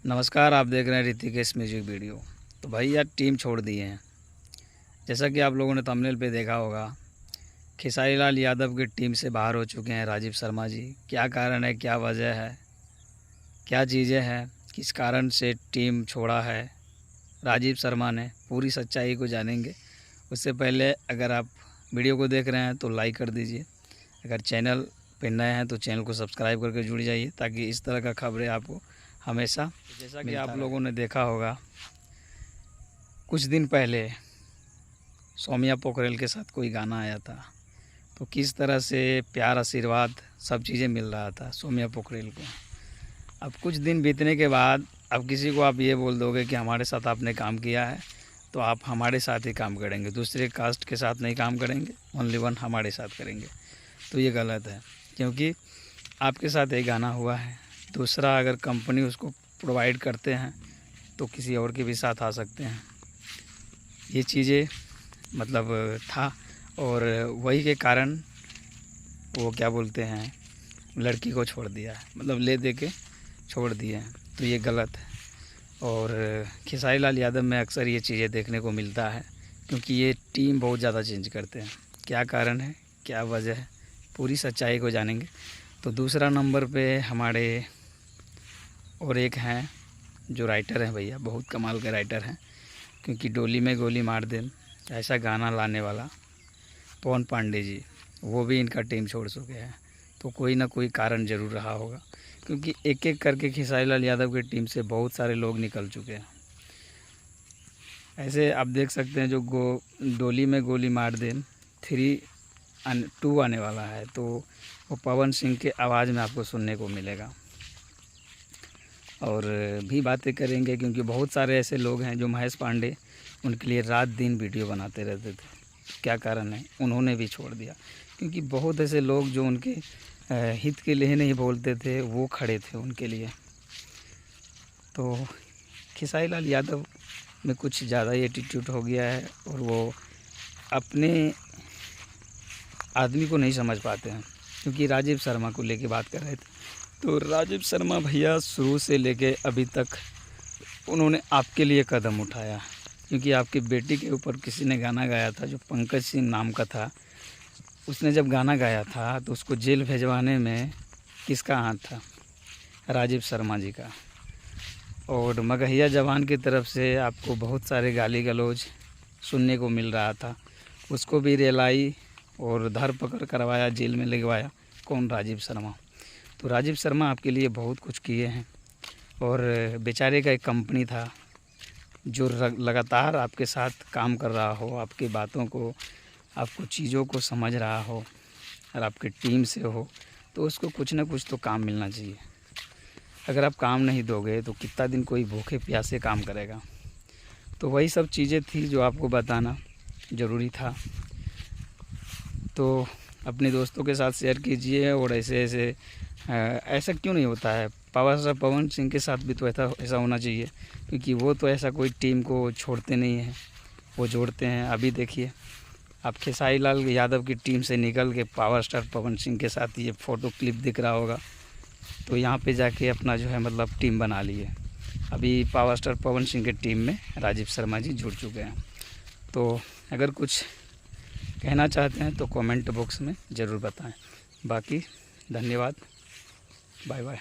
नमस्कार, आप देख रहे हैं ऋतिकेश म्यूजिक वीडियो। तो भाई यार टीम छोड़ दिए हैं। जैसा कि आप लोगों ने थंबनेल पे देखा होगा, खेसारी लाल यादव की टीम से बाहर हो चुके हैं राजीव शर्मा जी। क्या कारण है, क्या वजह है, क्या चीज़ें हैं, किस कारण से टीम छोड़ा है राजीव शर्मा ने, पूरी सच्चाई को जानेंगे। उससे पहले अगर आप वीडियो को देख रहे हैं तो लाइक कर दीजिए। अगर चैनल पे नए हैं तो चैनल को सब्सक्राइब करके जुड़ जाइए, ताकि इस तरह का खबरें आपको हमेशा जैसा कि आप लोगों ने देखा होगा, कुछ दिन पहले सौम्या पोखरेल के साथ कोई गाना आया था, तो किस तरह से प्यार, आशीर्वाद, सब चीज़ें मिल रहा था सौम्या पोखरेल को। अब कुछ दिन बीतने के बाद अब किसी को आप ये बोल दोगे कि हमारे साथ आपने काम किया है तो आप हमारे साथ ही काम करेंगे, दूसरे कास्ट के साथ नहीं काम करेंगे, ओनली वन हमारे साथ करेंगे। तो ये गलत है, क्योंकि आपके साथ एक गाना हुआ है, दूसरा अगर कंपनी उसको प्रोवाइड करते हैं तो किसी और के भी साथ आ सकते हैं। ये चीज़ें मतलब था, और वही के कारण वो क्या बोलते हैं, लड़की को छोड़ दिया है, मतलब ले दे के छोड़ दिए हैं। तो ये गलत है। और खेसारी लाल यादव में अक्सर ये चीज़ें देखने को मिलता है, क्योंकि ये टीम बहुत ज़्यादा चेंज करते हैं। क्या कारण है, क्या वजह है, पूरी सच्चाई को जानेंगे। तो दूसरा नंबर पे हमारे और एक हैं जो राइटर हैं भैया, बहुत कमाल के राइटर हैं, क्योंकि डोली में गोली मार दे ऐसा गाना लाने वाला पवन पांडे जी, वो भी इनका टीम छोड़ चुके हैं। तो कोई ना कोई कारण ज़रूर रहा होगा, क्योंकि एक एक करके खेसारी लाल यादव की टीम से बहुत सारे लोग निकल चुके हैं। ऐसे आप देख सकते हैं जो डोली में गोली मार दे 2 आने वाला है, तो वो पवन सिंह के आवाज़ में आपको सुनने को मिलेगा। और भी बातें करेंगे, क्योंकि बहुत सारे ऐसे लोग हैं जो महेश पांडे उनके लिए रात दिन वीडियो बनाते रहते थे। क्या कारण है, उन्होंने भी छोड़ दिया, क्योंकि बहुत ऐसे लोग जो उनके हित के लिए नहीं बोलते थे, वो खड़े थे उनके लिए। तो खेसारी लाल यादव में कुछ ज़्यादा ही एटीट्यूड हो गया है, और वो अपने आदमी को नहीं समझ पाते हैं। क्योंकि राजीव शर्मा को लेके बात कर रहे थे, तो राजीव शर्मा भैया शुरू से लेके अभी तक उन्होंने आपके लिए कदम उठाया, क्योंकि आपकी बेटी के ऊपर किसी ने गाना गाया था जो पंकज सिंह नाम का था। उसने जब गाना गाया था तो उसको जेल भिजवाने में किसका हाथ था, राजीव शर्मा जी का। और मगहिया जवान की तरफ से आपको बहुत सारे गाली गलौज सुनने को मिल रहा था, उसको भी रिलाई और धरपकड़ करवाया, जेल में लगवाया कौन, राजीव शर्मा। तो राजीव शर्मा आपके लिए बहुत कुछ किए हैं, और बेचारे का एक कंपनी था जो लगातार आपके साथ काम कर रहा हो, आपकी बातों को, आपको चीज़ों को समझ रहा हो, और आपकी टीम से हो, तो उसको कुछ ना कुछ तो काम मिलना चाहिए। अगर आप काम नहीं दोगे तो कितना दिन कोई भूखे प्यासे काम करेगा। तो वही सब चीज़ें थी जो आपको बताना ज़रूरी था। तो अपने दोस्तों के साथ शेयर कीजिए। और ऐसा क्यों नहीं होता है, पावर स्टार पवन सिंह के साथ भी तो ऐसा होना चाहिए, क्योंकि वो तो ऐसा कोई टीम को छोड़ते नहीं हैं, वो जोड़ते हैं। अभी देखिए, आप खेसारी लाल यादव की टीम से निकल के पावर स्टार पवन सिंह के साथ ये फ़ोटो क्लिप दिख रहा होगा, तो यहाँ पे जाके अपना जो है मतलब टीम बना लिए। अभी पावर स्टार पवन सिंह के टीम में राजीव शर्मा जी जुड़ चुके हैं। तो अगर कुछ कहना चाहते हैं तो कमेंट बॉक्स में ज़रूर बताएं। बाकी धन्यवाद, बाय बाय।